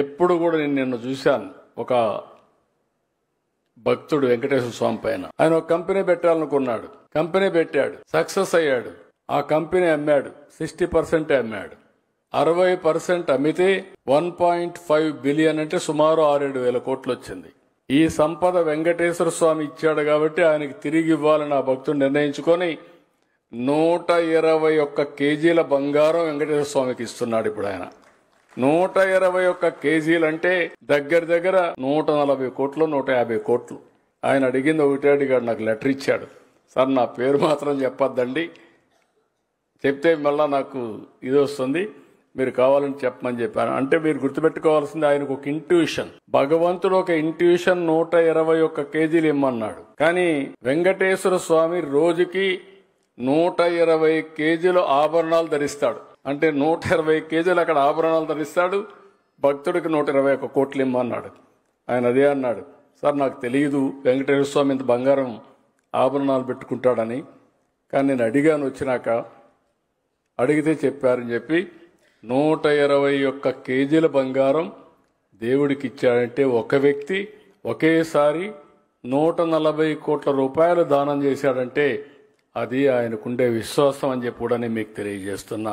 ఎప్పుడు కూడా నేను నిన్న చూశాను. ఒక భక్తుడు వెంకటేశ్వర స్వామి పైన ఆయన ఒక కంపెనీ పెట్టాలనుకున్నాడు. కంపెనీ పెట్టాడు, సక్సెస్ అయ్యాడు. ఆ కంపెనీ అమ్మాడు, 60% అమ్మాడు. 60% అమ్మితే 1.5 బిలియన్ అంటే సుమారు 6-7 వేల కోట్లు వచ్చింది. ఈ సంపద వెంకటేశ్వర స్వామి ఇచ్చాడు కాబట్టి ఆయనకి తిరిగి ఇవ్వాలని ఆ భక్తుడు నిర్ణయించుకొని 121 కేజీల బంగారం వెంకటేశ్వర స్వామికి ఇస్తున్నాడు. ఇప్పుడు ఆయన 121 కేజీలు అంటే దగ్గర దగ్గర 140 కోట్లు 150 కోట్లు. ఆయన అడిగింది ఒకటే అడిగాడు, నాకు లెటర్ ఇచ్చాడు. సార్ నా పేరు మాత్రం చెప్పొద్దండి, చెప్తే మళ్ళా నాకు ఇది వస్తుంది, మీరు కావాలని చెప్పమని చెప్పాను. అంటే మీరు గుర్తుపెట్టుకోవాల్సింది ఆయనకు ఒక ఇంట్యూషన్, భగవంతుడు ఒక ఇంట్యూషన్ 121 కేజీలు ఇమ్మన్నాడు. కానీ వెంకటేశ్వర స్వామి రోజుకి 120 కేజీలు ఆభరణాలు ధరిస్తాడు. అంటే 120 కేజీలు అక్కడ ఆభరణాలు ధరిస్తాడు. భక్తుడికి 121 కోట్లు ఇమ్మన్నాడు. ఆయన అదే అన్నాడు, సార్ నాకు తెలియదు వెంకటేశ్వర స్వామి ఇంత బంగారం ఆభరణాలు పెట్టుకుంటాడని, కానీ నేను అడిగాను, వచ్చినాక అడిగితే చెప్పారని చెప్పి 121 కేజీల బంగారం దేవుడికి ఇచ్చాడంటే ఒక వ్యక్తి ఒకేసారి 140 కోట్ల రూపాయలు దానం చేశాడంటే అది ఆయనకుండే విశ్వాసం అని చెప్పి కూడా నేను మీకు తెలియజేస్తున్నా.